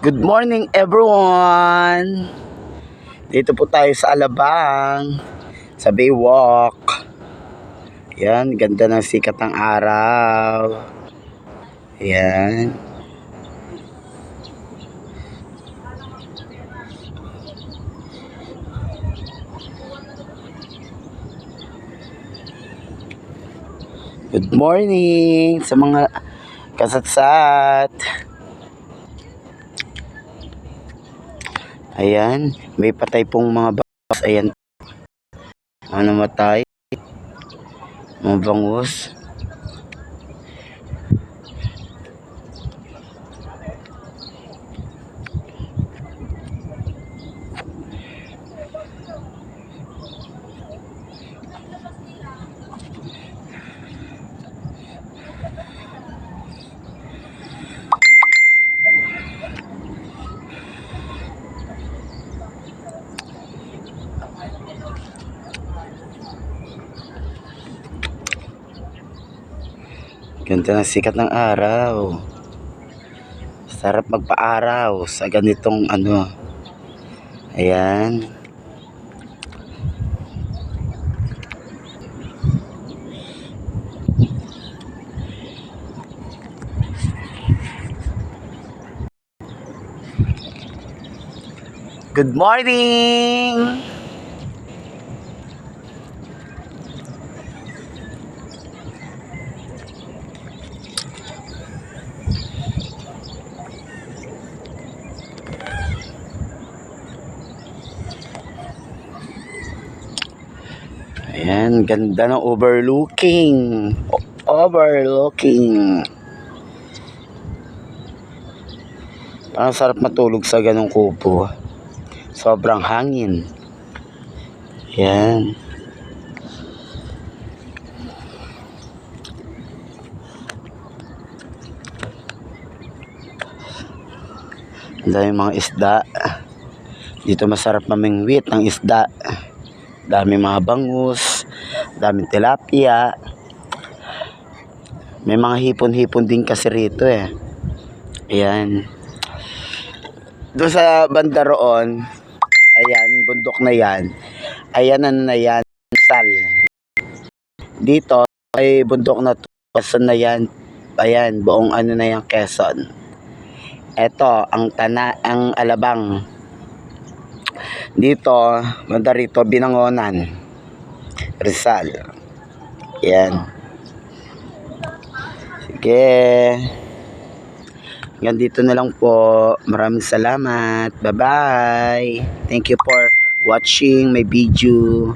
Good morning everyone! Dito po tayo sa Alabang, sa Baywalk. Yan, ganda ng sikat ng araw. Yan. Good morning sa mga kasatsat. Ayan, may patay pong mga bangus. Ayan, namatay. Mga bangus. Ganda ng sikat ng araw. Sarap magpa-araw sa ganitong ano. Ayan. Good morning! Ayan, ganda ng overlooking. Overlooking. Parang sarap matulog sa ganong kubo. Sobrang hangin. Ayan. Ang daming mga isda. Dito masarap mamingwit ng isda. Dami mga bangus, daming tilapia. May mga hipon-hipon din kasi rito eh. Ayan. Doon sa banda roon, ayan, bundok na yan. Ayan na yan, sal. Dito ay bundok na to, Quezon na yan. Ayan, buong ano na yan, Quezon. Ito, ang Alabang. Dito, banda rito, Binangonan, Rizal. Yan. Sige. Hanggang dito na lang po. Maraming salamat. Bye-bye. Thank you for watching my video.